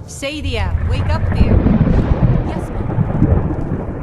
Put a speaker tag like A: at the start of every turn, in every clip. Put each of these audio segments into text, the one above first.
A: Sadia, wake up there. Yes, ma'am.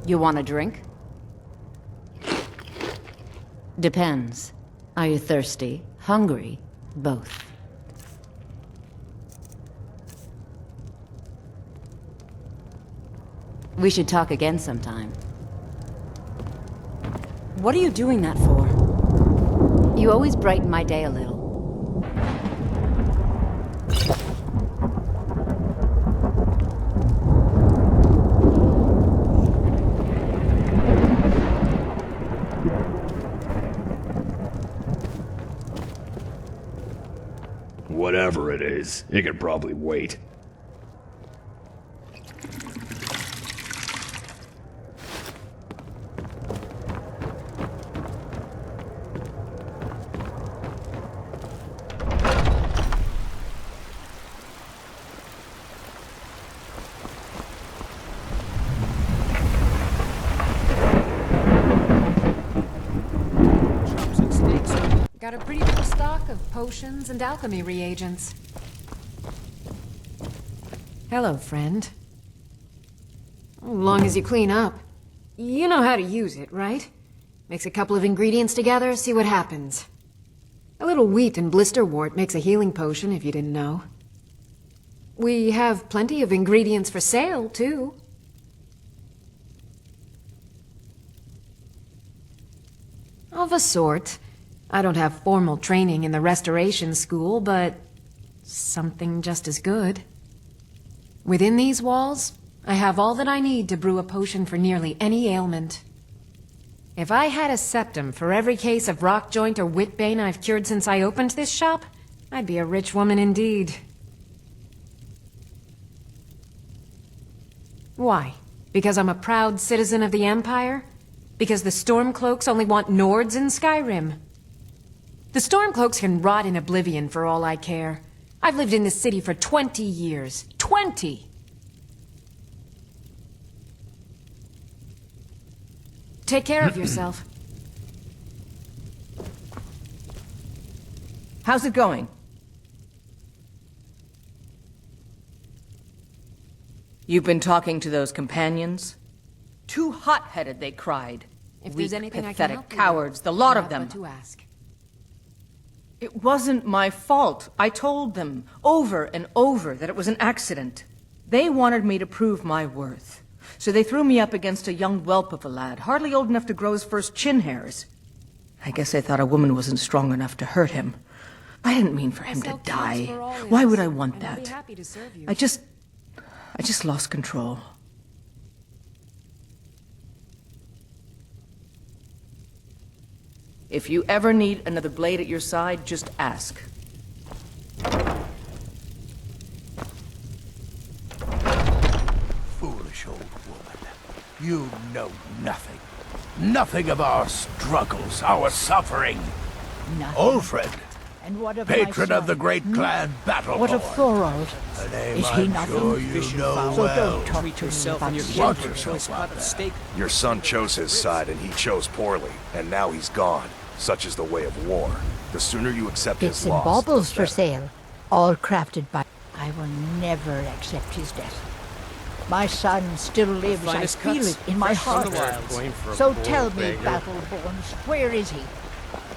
A: You want a drink? Depends. Are you thirsty? Hungry? Both. We should talk again sometime. What are you doing that for? You always brighten my day a little.
B: Whatever it is, it could probably wait.
C: Got a pretty full stock of potions and alchemy reagents. Hello, friend. As long as you clean up. You know how to use it, right? Mix a couple of ingredients together, see what happens. A little wheat and blisterwort makes a healing potion, if you didn't know. We have plenty of ingredients for sale, too. Of a sort. I don't have formal training in the restoration school, but something just as good. Within these walls, I have all that I need to brew a potion for nearly any ailment. If I had a septum for every case of rock joint or whitbane I've cured since I opened this shop, I'd be a rich woman indeed. Why? Because I'm a proud citizen of the Empire? Because the Stormcloaks only want Nords in Skyrim? The Stormcloaks can rot in oblivion for all I care. I've lived in this city for 20 years. 20! Take care of yourself.
A: How's it going? You've been talking to those companions? Too hot-headed, they cried.
C: If
A: Weak,
C: there's anything I can
A: pathetic
C: help you
A: cowards,
C: with,
A: the lot
C: you
A: of
C: have
A: them.
C: but to ask.
A: It wasn't my fault. I told them over and over that it was an accident. They wanted me to prove my worth. So they threw me up against a young whelp of a lad, hardly old enough to grow his first chin hairs. I guess they thought a woman wasn't strong enough to hurt him. I didn't mean for him to die. Why would I want that? I just lost control. If you ever need another blade at your side, just ask.
D: Foolish old woman. You know nothing. Nothing of our struggles, our suffering.
E: Nothing.
D: Alfred,
E: And what of
D: patron
E: my
D: of the
E: son?
D: great clan Battleborn.
E: What of Thorold?
D: A name
E: Is he
D: I'm
E: not
D: sure
E: in
D: you
E: vision
D: know
E: foul? So
D: well.
E: don't talk to me about
D: Watch
E: gender.
D: yourself out there.
F: Your son chose his side and he chose poorly, and now he's gone. Such is the way of war. The sooner you accept
E: Bits
F: his
E: and
F: loss,
E: baubles
F: the
E: for
F: better.
E: sale, all crafted by... I will never accept his death. My son still lives, I feel it in my heart. So tell me, Battleborns, where is he?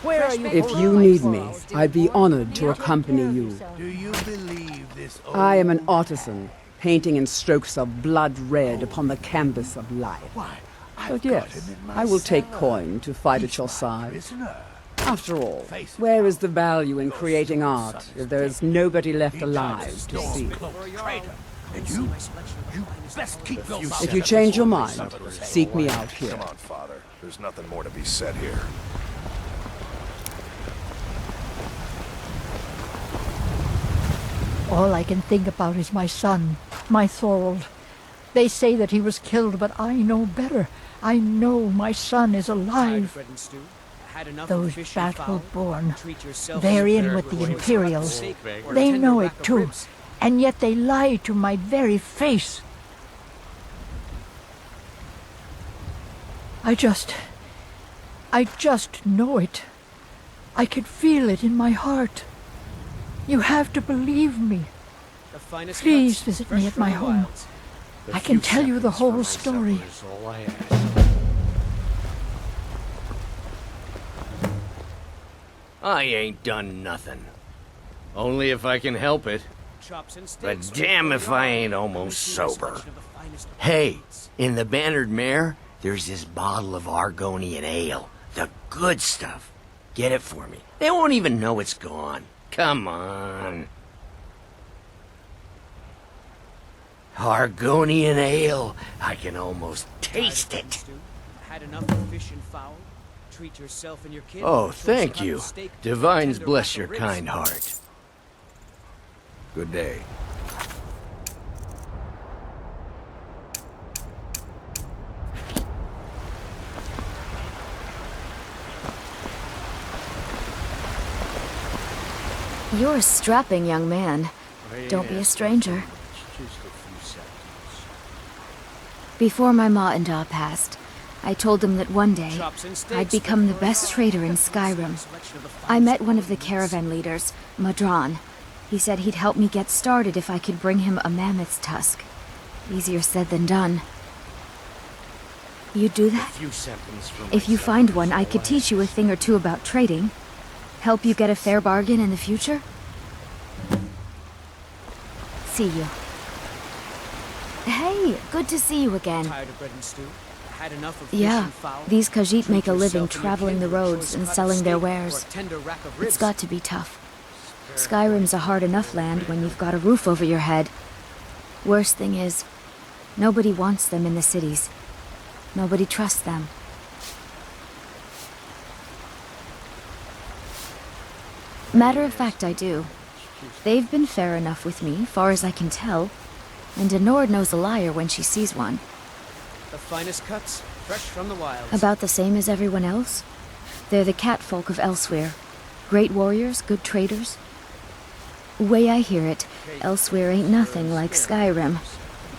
E: Where are you?
G: If you need me, I'd be honored to accompany you.
D: Do you believe this old...
G: I am an artisan, painting in strokes of blood red upon the canvas of life.
D: Why,
G: But yes, I will take coin to fight at your side.
D: prisoner.
G: After all, where is the value in creating art if there is nobody left alive to see?
D: Traitor. And you best keep your...
G: If you change your mind, seek me out here.
F: Come on, father. There's nothing more to be said here.
E: All I can think about is my son, my Thorold. They say that he was killed, but I know better. I know my son is alive. Those battle-born, they're in with the Imperials. They know it too, and yet they lie to my very face. I just know it. I can feel it in my heart. You have to believe me. Please visit me at my home. I can tell you the whole story.
H: I ain't done nothing. Only if I can help it. But damn if I ain't almost sober. Hey, in the Bannered Mare, there's this bottle of Argonian ale. The good stuff. Get it for me. They won't even know it's gone. Come on. Argonian ale. I can almost taste it. Oh, thank you. Divines bless your kind heart.
F: Good day.
I: You're a strapping young man. Don't be a stranger. Before my ma and Da passed, I told them that one day I'd become the best trader in Skyrim. I met one of the caravan leaders, Madron. He said he'd help me get started if I could bring him a mammoth's tusk. Easier said than done. You'd do that? If you find one, I could teach you a thing or two about trading. Help you get a fair bargain in the future? See you. Hey, good to see you again. Yeah, these Khajiit make a living traveling the roads and selling their wares. It's got to be tough. Skyrim's a hard enough land when you've got a roof over your head. Worst thing is, nobody wants them in the cities. Nobody trusts them. Matter of fact, I do. They've been fair enough with me, far as I can tell. And a Nord knows a liar when she sees one.
J: The finest cuts, fresh from the wilds.
I: About the same as everyone else. They're the catfolk of Elsewhere. Great warriors, good traders. Way I hear it, Elsewhere ain't nothing like Skyrim.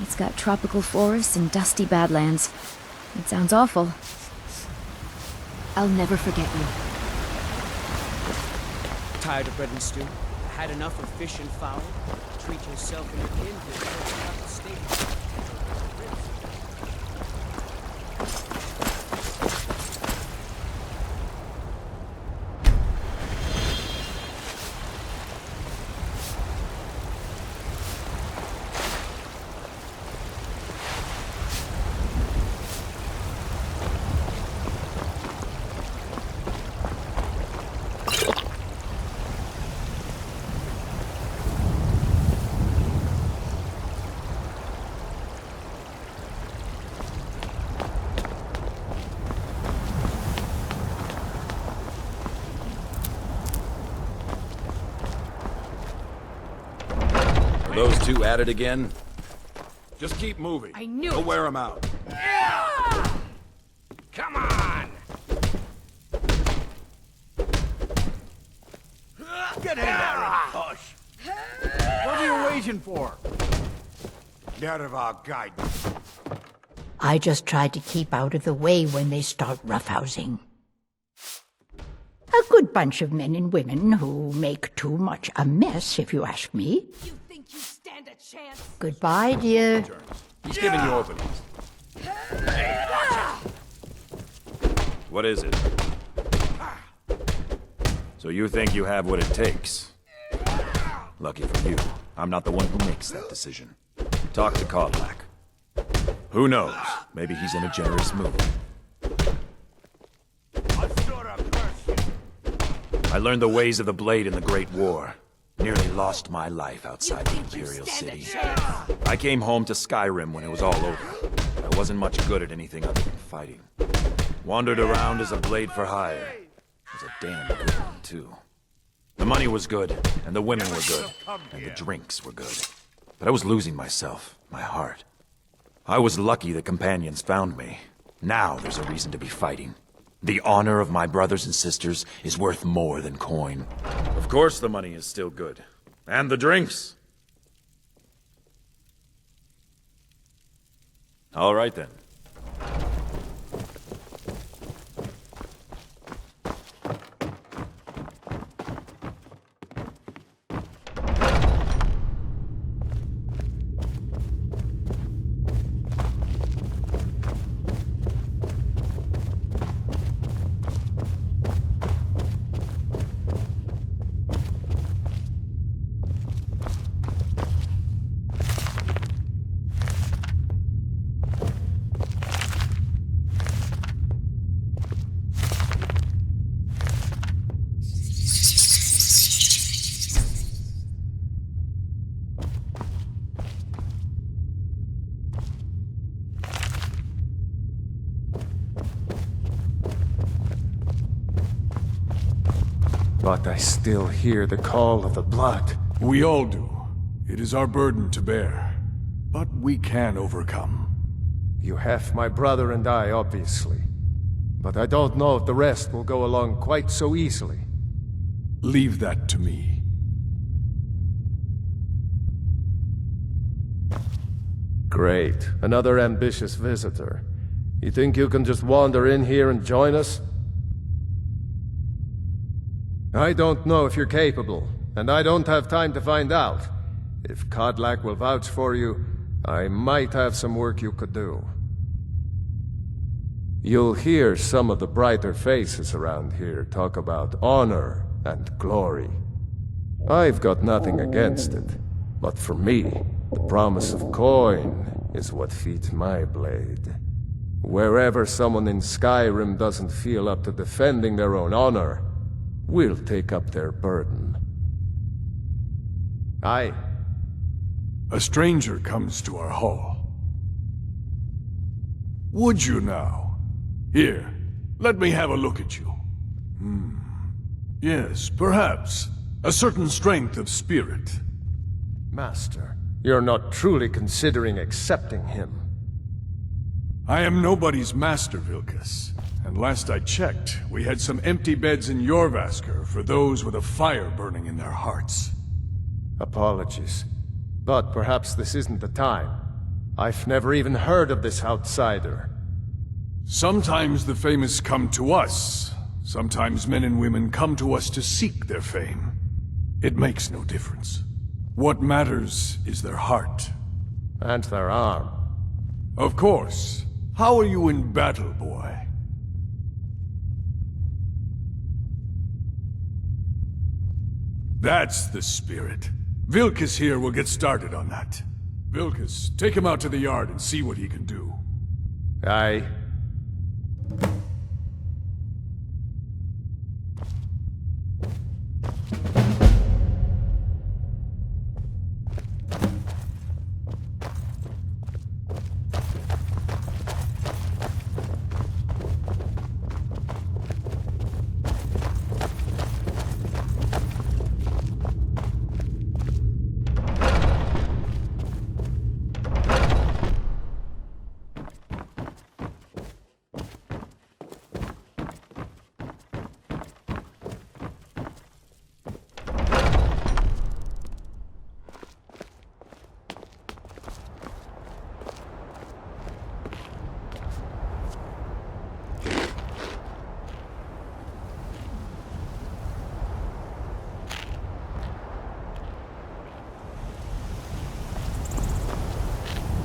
I: It's got tropical forests and dusty badlands. It sounds awful. I'll never forget you.
J: Tired of bread and stew? Had enough of fish and fowl? Treat yourself and your kin to a first-class steak.
K: Those two at it again? Just keep moving.
A: I knew
K: We'll
A: it.
K: wear them out.
H: Come on!
D: Get in there and push! What are you waiting for? Get out of our guidance.
E: I just try to keep out of the way when they start roughhousing. A good bunch of men and women who make too much a mess, if you ask me.
A: You think you stand a chance?
E: Goodbye, dear.
K: He's giving you openings. What is it? So you think you have what it takes? Lucky for you, I'm not the one who makes that decision. Talk to Kodlak. Who knows? Maybe he's in a generous mood. I learned the ways of the blade in the Great War. Nearly lost my life outside the Imperial City. I came home to Skyrim when it was all over. I wasn't much good at anything other than fighting. Wandered around as a blade for hire. Was a damn good one, too. The money was good, and the women were good, and the drinks were good. But I was losing myself, my heart. I was lucky the companions found me. Now there's a reason to be fighting. The honor of my brothers and sisters is worth more than coin. Of course the money is still good. And the drinks. All right then.
L: But I still hear the call of the blood.
D: We all do. It is our burden to bear. But we can overcome.
L: You have my brother and I, obviously. But I don't know if the rest will go along quite so easily.
D: Leave that to me.
L: Great. Another ambitious visitor. You think you can just wander in here and join us? I don't know if you're capable, and I don't have time to find out. If Kodlak will vouch for you, I might have some work you could do. You'll hear some of the brighter faces around here talk about honor and glory. I've got nothing against it, but for me, the promise of coin is what feeds my blade. Wherever someone in Skyrim doesn't feel up to defending their own honor, we'll take up their burden. Aye.
D: A stranger comes to our hall. Would you now? Here, let me have a look at you. Yes, perhaps. A certain strength of spirit.
L: Master, you're not truly considering accepting him.
D: I am nobody's master, Vilkas. And last I checked, we had some empty beds in Jorvaskr for those with a fire burning in their hearts.
L: Apologies. But perhaps this isn't the time. I've never even heard of this outsider.
D: Sometimes the famous come to us. Sometimes men and women come to us to seek their fame. It makes no difference. What matters is their heart.
L: And their arm.
D: Of course. How are you in battle, boy? That's the spirit. Vilkas here will get started on that. Vilkas, take him out to the yard and see what he can do.
L: Aye.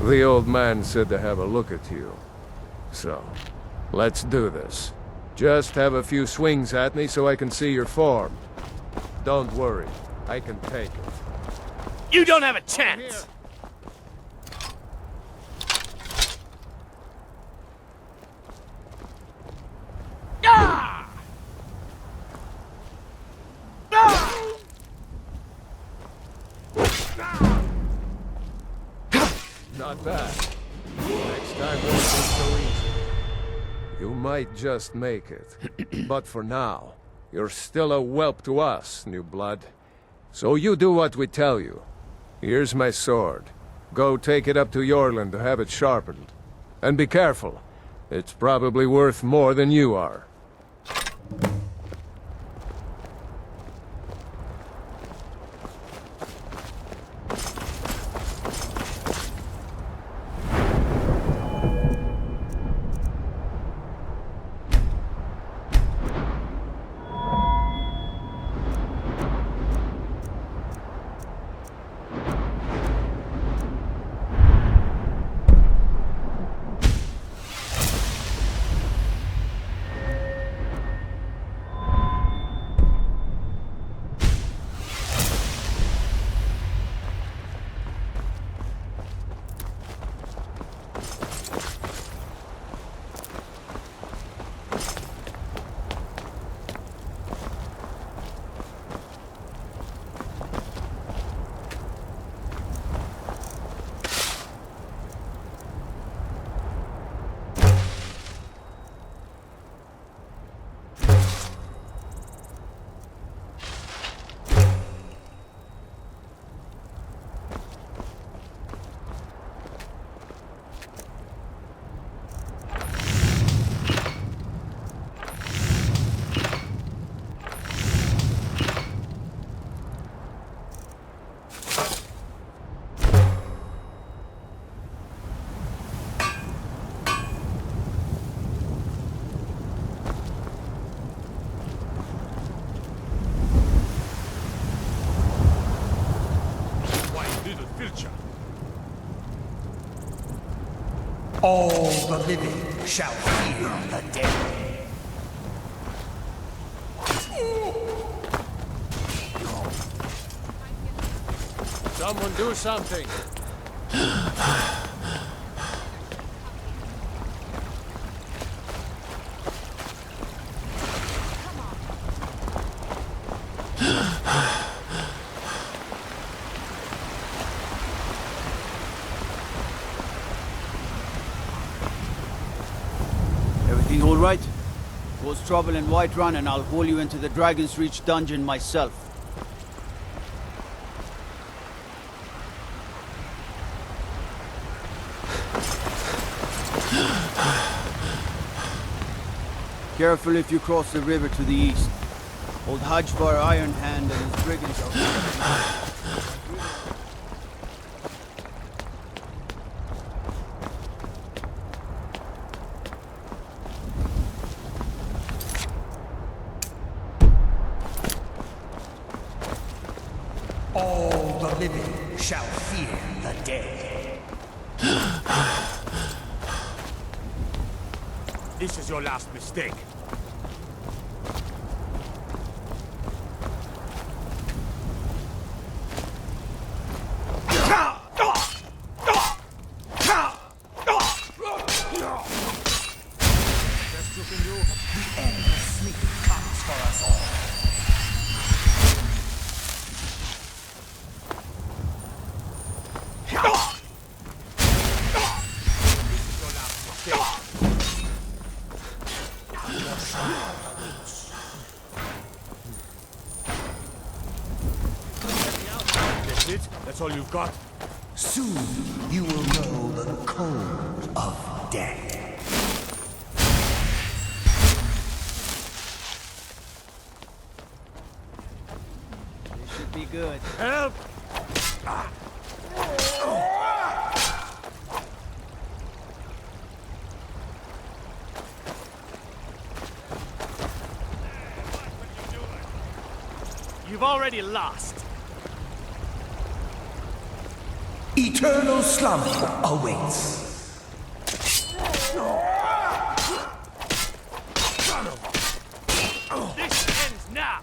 L: The old man said to have a look at you. So, let's do this. Just have a few swings at me so I can see your form. Don't worry, I can take it.
H: You don't have a chance! Ah! Ah!
L: Not bad. Next time won't be so easy. You might just make it. But for now, you're still a whelp to us, new blood. So you do what we tell you. Here's my sword. Go take it up to Yorland to have it sharpened. And be careful. It's probably worth more than you are.
M: All the living shall fear the dead.
L: Someone do something!
J: Everything all right? Cause trouble in Whiterun and I'll haul you into the Dragon's Reach dungeon myself. Careful if you cross the river to the east. Old Hajvar Iron Hand and his brigands are...
M: All the living shall fear the dead.
N: This is your last mistake. Best you can do.
M: The end of sleep comes for us all.
N: That's it? That's all you've got?
M: Soon you will know the cold of death.
J: This should be good.
N: Help! You've already lost.
M: Eternal slumber awaits.
N: This ends now.